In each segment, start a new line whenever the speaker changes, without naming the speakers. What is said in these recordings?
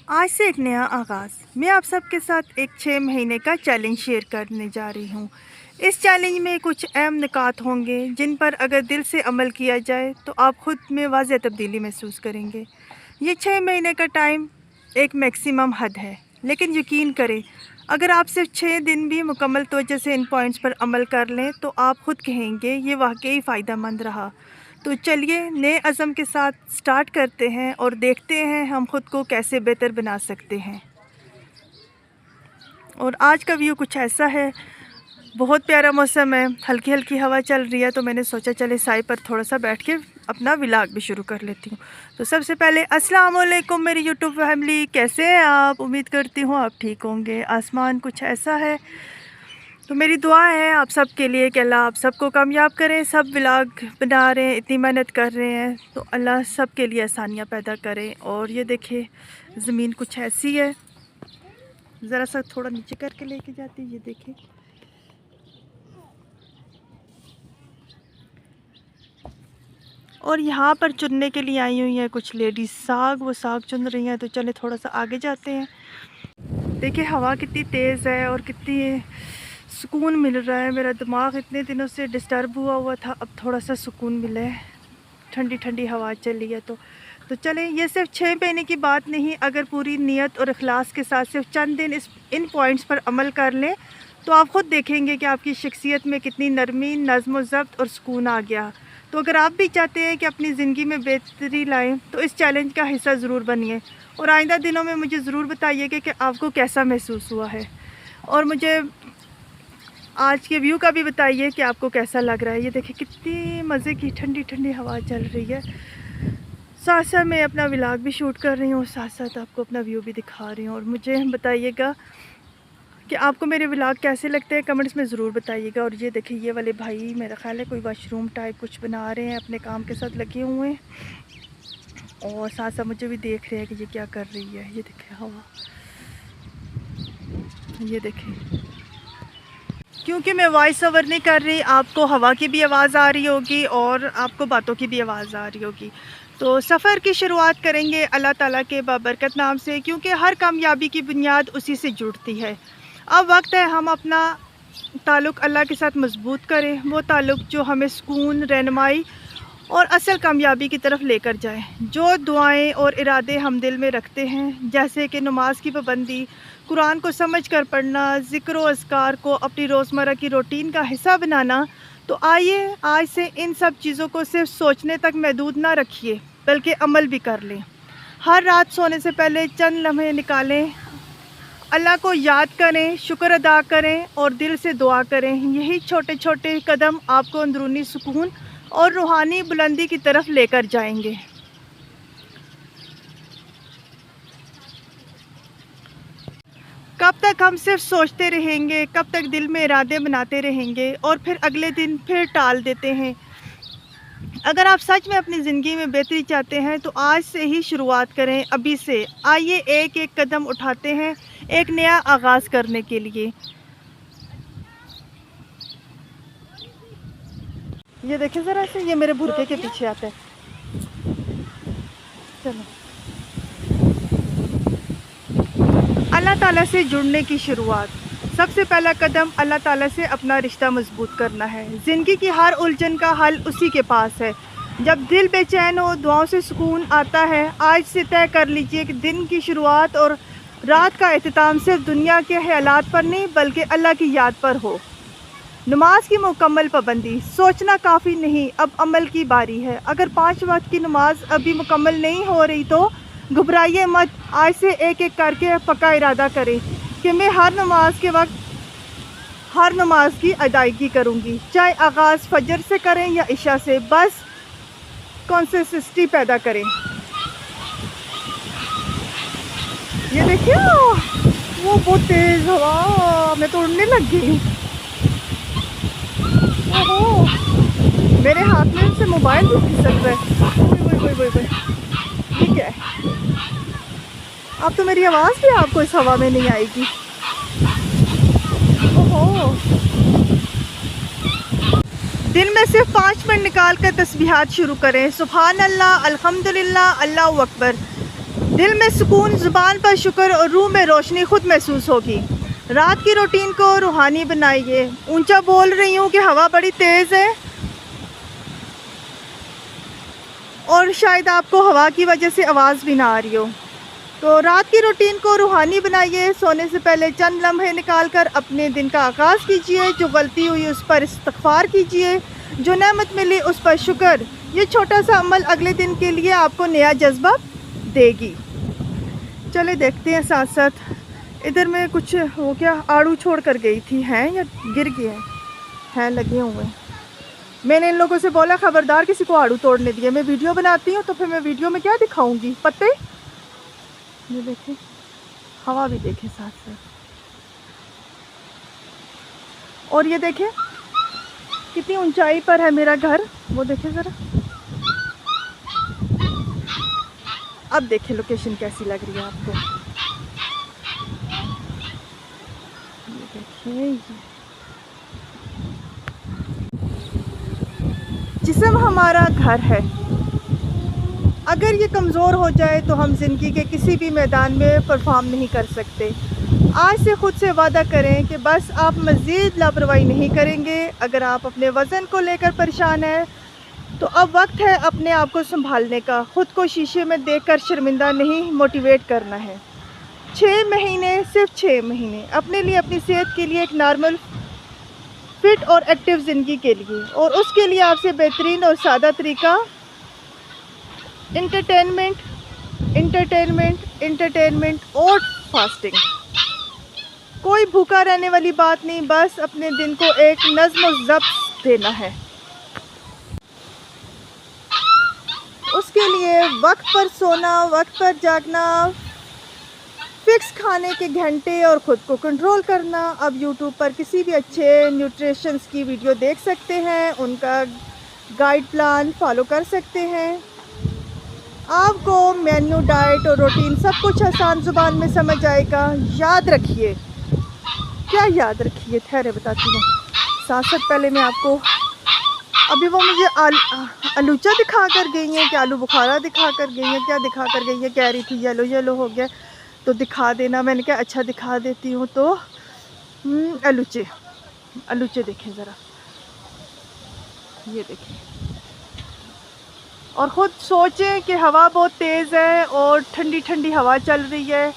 आज से एक नया आगाज़। मैं आप सबके साथ एक 6 महीने का चैलेंज शेयर करने जा रही हूँ। इस चैलेंज में कुछ अहम निकात होंगे जिन पर अगर दिल से अमल किया जाए तो आप ख़ुद में वाज़ेह तब्दीली महसूस करेंगे। ये 6 महीने का टाइम एक मैक्सिमम हद है, लेकिन यकीन करें अगर आप सिर्फ 6 दिन भी मुकम्मल तवज्जो से इन पॉइंट्स पर अमल कर लें तो आप ख़ुद कहेंगे ये वाकई फ़ायदेमंद रहा। तो चलिए नए अज़म के साथ स्टार्ट करते हैं और देखते हैं हम ख़ुद को कैसे बेहतर बना सकते हैं। और आज का व्यू कुछ ऐसा है, बहुत प्यारा मौसम है, हल्की हल्की हवा चल रही है, तो मैंने सोचा चले साई पर थोड़ा सा बैठ के अपना व्लॉग भी शुरू कर लेती हूँ। तो सबसे पहले अस्सलाम वालेकुम मेरी यूट्यूब फैमिली, कैसे हैं आप? उम्मीद करती हूँ आप ठीक होंगे। आसमान कुछ ऐसा है, तो मेरी दुआ है आप सब के लिए कि अल्लाह आप सबको कामयाब करें। सब व्लॉग बना रहे हैं, इतनी मेहनत कर रहे हैं, तो अल्लाह सब के लिए आसानियाँ पैदा करें। और ये देखिए ज़मीन कुछ ऐसी है, ज़रा सा थोड़ा नीचे करके लेके जाती है। ये देखिए और यहाँ पर चुनने के लिए आई हुई हैं कुछ लेडीज़ साग, वो साग चुन रही हैं। तो चले थोड़ा सा आगे जाते हैं। देखिए हवा कितनी तेज़ है और कितनी सुकून मिल रहा है। मेरा दिमाग इतने दिनों से डिस्टर्ब हुआ था, अब थोड़ा सा सुकून मिला है, ठंडी ठंडी हवा चली है। तो चलें, ये सिर्फ 6 महीने की बात नहीं, अगर पूरी नीयत और इखलास के साथ सिर्फ चंद दिन इन पॉइंट्स पर अमल कर लें तो आप ख़ुद देखेंगे कि आपकी शख्सियत में कितनी नरमी, नज़्म व ज़ब्त और सुकून आ गया। तो अगर आप भी चाहते हैं कि अपनी ज़िंदगी में बेहतरी लाएँ तो इस चैलेंज का हिस्सा ज़रूर बनिए और आइंदा दिनों में मुझे ज़रूर बताइएगा कि आपको कैसा महसूस हुआ है। और मुझे आज के व्यू का भी बताइए कि आपको कैसा लग रहा है। ये देखिए कितनी मज़े की ठंडी ठंडी हवा चल रही है। साथ साथ मैं अपना व्लॉग भी शूट कर रही हूँ, साथ साथ आपको अपना व्यू भी दिखा रही हूँ। और मुझे बताइएगा कि आपको मेरे व्लॉग कैसे लगते हैं, कमेंट्स में ज़रूर बताइएगा। और ये देखिए ये वाले भाई मेरा ख्याल है कोई वॉशरूम टाइप कुछ बना रहे हैं, अपने काम के साथ लगे हुए हैं और साथ साथ मुझे भी देख रहे हैं कि ये क्या कर रही है। ये देखिए हवा, ये देखिए क्योंकि मैं वॉइस ओवर नहीं कर रही, आपको हवा की भी आवाज़ आ रही होगी और आपको बातों की भी आवाज़ आ रही होगी। तो सफ़र की शुरुआत करेंगे अल्लाह ताला के बाबरकत नाम से, क्योंकि हर कामयाबी की बुनियाद उसी से जुड़ती है। अब वक्त है हम अपना ताल्लुक़ अल्लाह के साथ मजबूत करें, वो ताल्लुक़ जो हमें सुकून, रहनुमाई और असल कामयाबी की तरफ लेकर जाए। जो दुआएं और इरादे हम दिल में रखते हैं, जैसे कि नमाज की पाबंदी, कुरान को समझ कर पढ़ना, ज़िक्र व अज़कार को अपनी रोज़मर्रा की रूटीन का हिस्सा बनाना, तो आइए आज से इन सब चीज़ों को सिर्फ सोचने तक महदूद ना रखिए, बल्कि अमल भी कर लें। हर रात सोने से पहले चंद लम्हे निकालें, अल्लाह को याद करें, शुक्र अदा करें और दिल से दुआ करें। यही छोटे छोटे कदम आपको अंदरूनी सुकून और रूहानी बुलंदी की तरफ लेकर जाएंगे। कब तक हम सिर्फ सोचते रहेंगे, कब तक दिल में इरादे बनाते रहेंगे और फिर अगले दिन फिर टाल देते हैं। अगर आप सच में अपनी ज़िंदगी में बेहतरी चाहते हैं तो आज से ही शुरुआत करें, अभी से। आइए एक एक कदम उठाते हैं एक नया आगाज़ करने के लिए। ये देखिए ज़रा से, ये मेरे भुरके के पीछे आता है। चलो, अल्लाह ताला से जुड़ने की शुरुआत। सबसे पहला कदम अल्लाह ताला से अपना रिश्ता मजबूत करना है। ज़िंदगी की हर उलझन का हल उसी के पास है। जब दिल बेचैन हो, दुआओं से सुकून आता है। आज से तय कर लीजिए कि दिन की शुरुआत और रात का एहतिमाम सिर्फ दुनिया के ख्यालात पर नहीं बल्कि अल्लाह की याद पर हो। नमाज की मुकम्मल पाबंदी। सोचना काफ़ी नहीं, अब अमल की बारी है। अगर 5 वक्त की नमाज अभी मुकम्मल नहीं हो रही तो घबराइए मत। आज से एक एक करके पक्का इरादा करें कि मैं हर नमाज के वक्त हर नमाज की अदायगी करूंगी, चाहे आगाज़ फजर से करें या इशा से। बस कंसिस्टेंसी पैदा करें। ये देखिए वो बहुत तेज़ हवा, मैं तो उड़ने लग गई। ओहो, मेरे हाथ में से मोबाइल भी फिसल रहा है। ठीक है, अब तो मेरी आवाज़ भी आपको इस हवा में नहीं आएगी। ओहो, दिन में सिर्फ 5 मिनट निकाल कर तस्बीहात शुरू करें। सुभान अल्लाह, अल्हम्दुलिल्लाह, अल्लाहु अकबर। दिल में सुकून, ज़ुबान पर शुक्र और रूह में रोशनी खुद महसूस होगी। रात की रूटीन को रूहानी बनाइए। ऊंचा बोल रही हूँ कि हवा बड़ी तेज़ है और शायद आपको हवा की वजह से आवाज़ भी ना आ रही हो। तो रात की रूटीन को रूहानी बनाइए। सोने से पहले चंद लम्हे निकाल कर अपने दिन का आगाज़ कीजिए। जो गलती हुई उस पर इस्तग़फ़ार कीजिए, जो नेमत मिली उस पर शुक्र। ये छोटा सा अमल अगले दिन के लिए आपको नया जज्बा देगी। चले देखते हैं साथ साथ। इधर में कुछ हो क्या, आड़ू छोड़ कर गई थी, हैं या गिर गए हैं लगे हुए। मैंने इन लोगों से बोला ख़बरदार किसी को आड़ू तोड़ने दिए। मैं वीडियो बनाती हूँ तो फिर मैं वीडियो में क्या दिखाऊंगी, पत्ते। ये देखें, हवा भी देखें साथ साथ। और ये देखें कितनी ऊंचाई पर है मेरा घर, वो देखें ज़रा। अब देखें लोकेशन कैसी लग रही है आपको। ये देखिए, जिस्म हमारा घर है। अगर ये कमज़ोर हो जाए तो हम ज़िंदगी के किसी भी मैदान में परफॉर्म नहीं कर सकते। आज से ख़ुद से वादा करें कि बस आप मज़ीद लापरवाही नहीं करेंगे। अगर आप अपने वज़न को लेकर परेशान हैं तो अब वक्त है अपने आप को संभालने का। ख़ुद को शीशे में देखकर शर्मिंदा नहीं, मोटिवेट करना है। 6 महीने, सिर्फ 6 महीने अपने लिए, अपनी सेहत के लिए, एक नॉर्मल फिट और एक्टिव ज़िंदगी के लिए। और उसके लिए आपसे बेहतरीन और सादा तरीका इंटरटेनमेंट और फास्टिंग। कोई भूखा रहने वाली बात नहीं, बस अपने दिन को एक नज़्म व ज़ब्त देना है। उसके लिए वक्त पर सोना, वक्त पर जागना, फिक्स खाने के घंटे और ख़ुद को कंट्रोल करना। अब यूट्यूब पर किसी भी अच्छे न्यूट्रिशंस की वीडियो देख सकते हैं, उनका गाइड प्लान फॉलो कर सकते हैं। आपको मेन्यू, डाइट और रूटीन सब कुछ आसान ज़ुबान में समझ आएगा। याद रखिए, क्या याद रखिए, ठहरे बताती हूँ। साथ साथ पहले मैं आपको, अभी वो मुझे आलूचा दिखा कर गई हैं कि आलू बुखारा दिखा कर गई हैं, क्या दिखा कर गई हैं। कह रही थी येलो येलो हो गया तो दिखा देना। मैंने कहा अच्छा दिखा देती हूँ। तो आलूचे देखें ज़रा, ये देखें। और ख़ुद सोचें कि हवा बहुत तेज़ है और ठंडी ठंडी हवा चल रही है।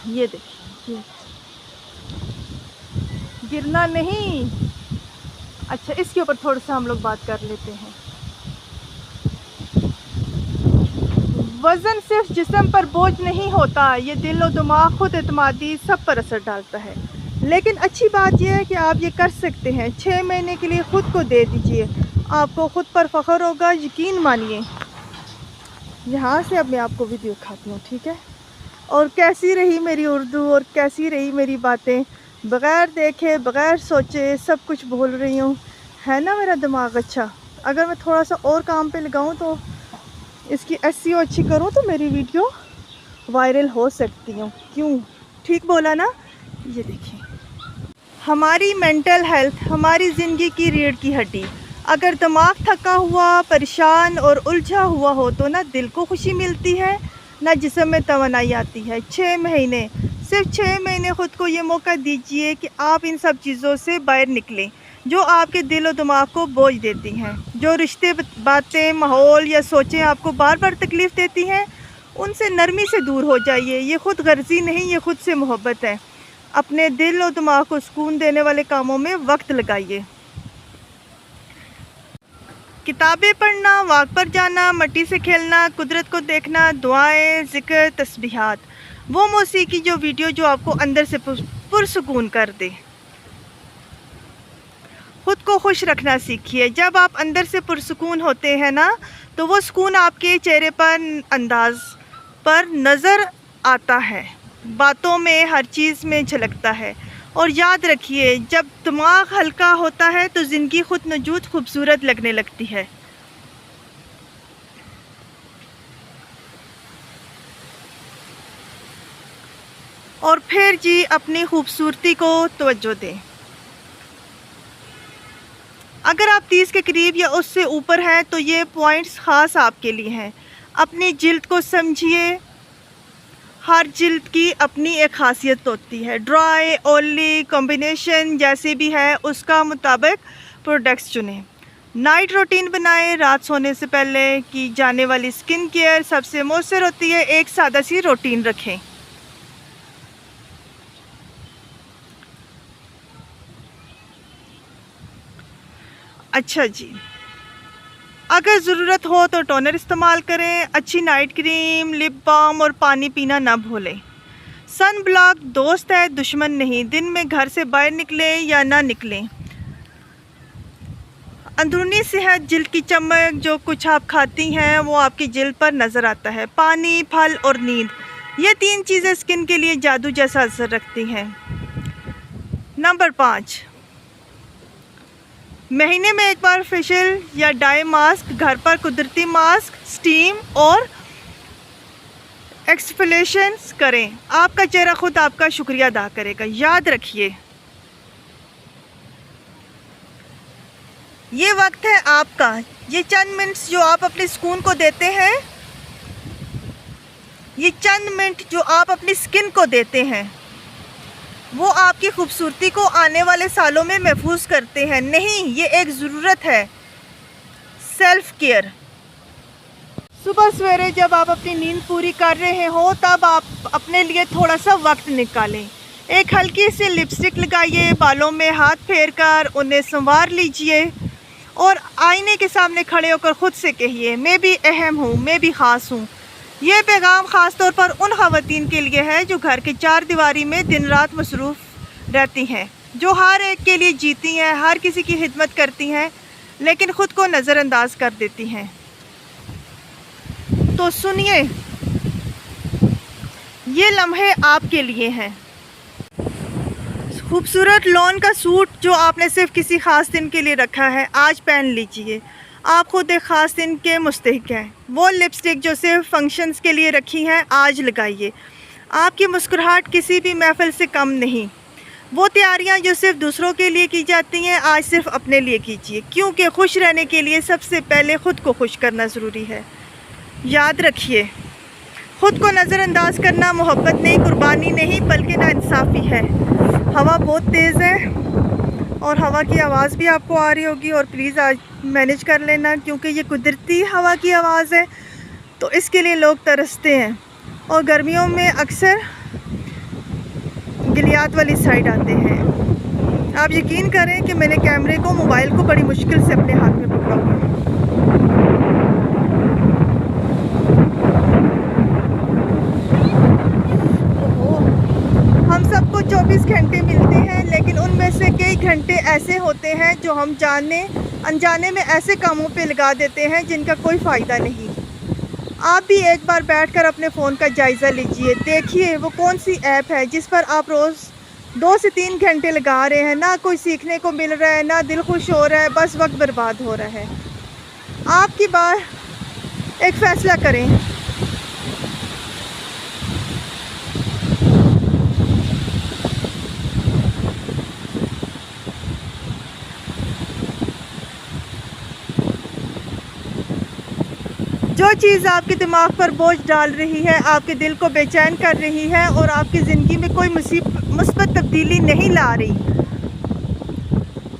ये देखिए, गिरना नहीं। अच्छा, इसके ऊपर थोड़ा सा हम लोग बात कर लेते हैं। वज़न सिर्फ जिस्म पर बोझ नहीं होता, ये दिल और दिमाग, खुद एतमादी सब पर असर डालता है। लेकिन अच्छी बात यह है कि आप ये कर सकते हैं। 6 महीने के लिए ख़ुद को दे दीजिए, आपको ख़ुद पर फ़ख्र होगा, यकीन मानिए। यहाँ से अब मैं आपको वीडियो दिखाती हूँ, ठीक है। और कैसी रही मेरी उर्दू और कैसी रही मेरी बातें, बग़ैर देखे बग़ैर सोचे सब कुछ बोल रही हूँ, है ना मेरा दिमाग अच्छा। अगर मैं थोड़ा सा और काम पे लगाऊँ तो इसकी SEO अच्छी करूँ तो मेरी वीडियो वायरल हो सकती हूँ। क्यों, ठीक बोला ना। ये देखिए, हमारी मेंटल हेल्थ हमारी ज़िंदगी की रीढ़ की हड्डी। अगर दिमाग थका हुआ, परेशान और उलझा हुआ हो तो ना दिल को खुशी मिलती है, ना जिस्म में तवानाई आती है। 6 महीने, सिर्फ 6 महीने ख़ुद को ये मौका दीजिए कि आप इन सब चीज़ों से बाहर निकलें जो आपके दिल और दिमाग को बोझ देती हैं। जो रिश्ते, बातें, माहौल या सोचें आपको बार बार तकलीफ़ देती हैं, उनसे नरमी से दूर हो जाइए। ये खुद गर्जी नहीं, ये खुद से मोहब्बत है। अपने दिल और दिमाग को सुकून देने वाले कामों में वक्त लगाइए। किताबें पढ़ना, वॉक पर जाना, मिट्टी से खेलना, कुदरत को देखना, दुआएं, ज़िक्र, तस्बीहात, वो मौसीकी जो वीडियो जो आपको अंदर से पुरसुकून कर दे। ख़ुद को खुश रखना सीखिए। जब आप अंदर से पुरसुकून होते हैं ना, तो वो सुकून आपके चेहरे पर, अंदाज पर नज़र आता है, बातों में, हर चीज़ में झलकता है। और याद रखिए, जब दिमाग हल्का होता है तो ज़िंदगी खुद मौजूद खूबसूरत लगने लगती है। और फिर जी अपनी खूबसूरती को तवज्जो दें। अगर आप 30 के करीब या उससे ऊपर हैं तो ये पॉइंट्स ख़ास आपके लिए हैं। अपनी जिल्द को समझिए। हर जिल्द की अपनी एक खासियत होती है। ड्राई, ऑयली कॉम्बिनेशन जैसे भी है उसका मुताबिक प्रोडक्ट्स चुनें। नाइट रूटीन बनाएं। रात सोने से पहले की जाने वाली स्किन केयर सबसे मौसर होती है। एक सादा सी रूटीन रखें। अच्छा जी, अगर ज़रूरत हो तो टोनर इस्तेमाल करें। अच्छी नाइट क्रीम, लिप बाम और पानी पीना ना भूलें। सन ब्लॉक दोस्त है, दुश्मन नहीं। दिन में घर से बाहर निकलें या ना निकलें। अंदरूनी सेहत, जिल्द की चमक, जो कुछ आप खाती हैं वो आपकी जिल्द पर नज़र आता है। पानी, फल और नींद, ये 3 चीज़ें स्किन के लिए जादू जैसा असर रखती हैं। नंबर 5, महीने में एक बार फेशियल या डाई मास्क घर पर कुदरती मास्क, स्टीम और एक्सफोलिएशन करें। आपका चेहरा खुद आपका शुक्रिया अदा करेगा। याद रखिए, ये वक्त है आपका। ये चंद मिनट्स जो आप अपने सुकून को देते हैं, ये चंद मिनट जो आप अपनी स्किन को देते हैं, वो आपकी खूबसूरती को आने वाले सालों में महफूज करते हैं। नहीं, ये एक ज़रूरत है, सेल्फ केयर। सुबह सवेरे जब आप अपनी नींद पूरी कर रहे हो तब आप अपने लिए थोड़ा सा वक्त निकालें। एक हल्की सी लिपस्टिक लगाइए, बालों में हाथ फेर कर उन्हें संवार लीजिए और आईने के सामने खड़े होकर ख़ुद से कहिए, मैं भी अहम हूँ, मैं भी ख़ास हूँ। ये पैगाम ख़ास तौर पर उन ख़वातीन के लिए है जो घर के 4 दीवारी में दिन रात मसरूफ़ रहती हैं, जो हर एक के लिए जीती हैं, हर किसी की खिदमत करती हैं, लेकिन ख़ुद को नज़रअंदाज कर देती हैं। तो सुनिए, ये लम्हे आपके लिए हैं। खूबसूरत लॉन का सूट जो आपने सिर्फ किसी ख़ास दिन के लिए रखा है, आज पहन लीजिए। आप खुद एक ख़ास दिन के मुस्तहिक हैं। वो लिपस्टिक जो सिर्फ फंक्शंस के लिए रखी हैं, आज लगाइए। आपकी मुस्कुराहट किसी भी महफिल से कम नहीं। वो तैयारियां जो सिर्फ दूसरों के लिए की जाती हैं, आज सिर्फ अपने लिए कीजिए, क्योंकि खुश रहने के लिए सबसे पहले ख़ुद को खुश करना ज़रूरी है। याद रखिए, ख़ुद को नज़रअंदाज करना मोहब्बत नहीं, कुर्बानी नहीं, बल्कि नाइंसाफ़ी है। हवा बहुत तेज़ है और हवा की आवाज़ भी आपको आ रही होगी, और प्लीज़ आज मैनेज कर लेना, क्योंकि ये कुदरती हवा की आवाज़ है तो इसके लिए लोग तरसते हैं। और गर्मियों में अक्सर गिलियात वाली साइड आते हैं। आप यकीन करें कि मैंने कैमरे को, मोबाइल को बड़ी मुश्किल से अपने हाथ में पकड़ा हुआ है। हम सबको 24 घंटे मिलते हैं, लेकिन उनमें से कई घंटे ऐसे होते हैं जो हम जाने अनजाने में ऐसे कामों पे लगा देते हैं जिनका कोई फ़ायदा नहीं। आप भी एक बार बैठकर अपने फ़ोन का जायज़ा लीजिए। देखिए वो कौन सी ऐप है जिस पर आप रोज़ 2 से 3 घंटे लगा रहे हैं। ना कोई सीखने को मिल रहा है, ना दिल खुश हो रहा है, बस वक्त बर्बाद हो रहा है। आपकी बात, एक फ़ैसला करें। जो चीज़ आपके दिमाग पर बोझ डाल रही है, आपके दिल को बेचैन कर रही है और आपकी ज़िंदगी में कोई मुस्बत तब्दीली नहीं ला रही,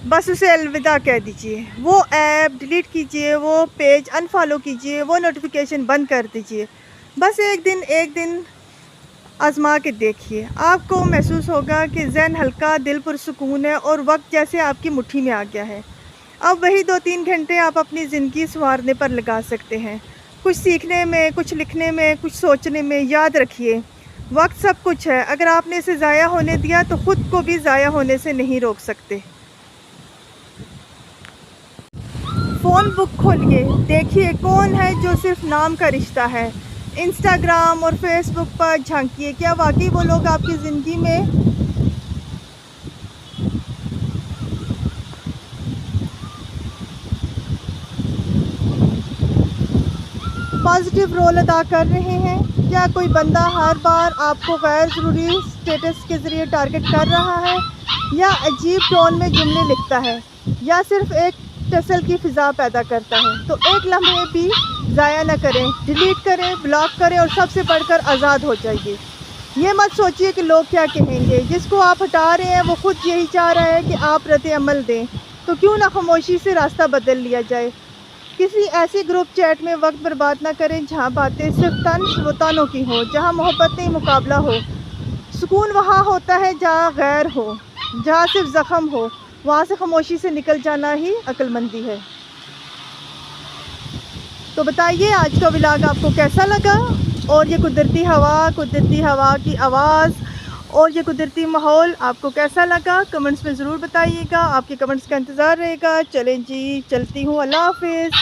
बस उसे अलविदा कह दीजिए। वो ऐप डिलीट कीजिए, वो पेज अनफॉलो कीजिए, वो नोटिफिकेशन बंद कर दीजिए। बस एक दिन आजमा के देखिए। आपको महसूस होगा कि ज़हन हल्का, दिल पुरसुकून है और वक्त जैसे आपकी मुट्ठी में आ गया है। अब वही 2-3 घंटे आप अपनी ज़िंदगी संवारने पर लगा सकते हैं, कुछ सीखने में, कुछ लिखने में, कुछ सोचने में। याद रखिए, वक्त सब कुछ है। अगर आपने इसे ज़ाया होने दिया तो ख़ुद को भी ज़ाया होने से नहीं रोक सकते। फ़ोन बुक खोलिए, देखिए कौन है जो सिर्फ नाम का रिश्ता है। इंस्टाग्राम और फेसबुक पर झांकिए, क्या वाकई वो लोग आपकी ज़िंदगी में पॉजिटिव रोल अदा कर रहे हैं? क्या कोई बंदा हर बार आपको गैर ज़रूरी स्टेटस के ज़रिए टारगेट कर रहा है, या अजीब टोन में जुमले लिखता है, या सिर्फ एक टसल की फ़िज़ा पैदा करता है? तो एक लम्हे भी ज़ाया ना करें, डिलीट करें, ब्लॉक करें और सबसे बढ़कर आज़ाद हो जाइए। ये मत सोचिए कि लोग क्या कहेंगे। जिसको आप हटा रहे हैं वो खुद यही चाह रहा है कि आप रद्द अमल दें, तो क्यों ना खामोशी से रास्ता बदल लिया जाए। किसी ऐसे ग्रुप चैट में वक्त बर्बाद ना करें जहाँ बातें सिर्फ तंज व तानों की हो, जहाँ मोहब्बत नहीं मुकाबला हो। सुकून वहाँ होता है जहाँ गैर हो, जहाँ सिर्फ ज़ख्म हो। वहाँ से खामोशी से निकल जाना ही अक्लमंदी है। तो बताइए आज का व्लॉग आपको कैसा लगा, और ये कुदरती हवा की आवाज़ और ये कुदरती माहौल आपको कैसा लगा कमेंट्स में ज़रूर बताइएगा। आपके कमेंट्स का इंतज़ार रहेगा। चलें जी, चलती हूँ। अल्लाह हाफ़िज़।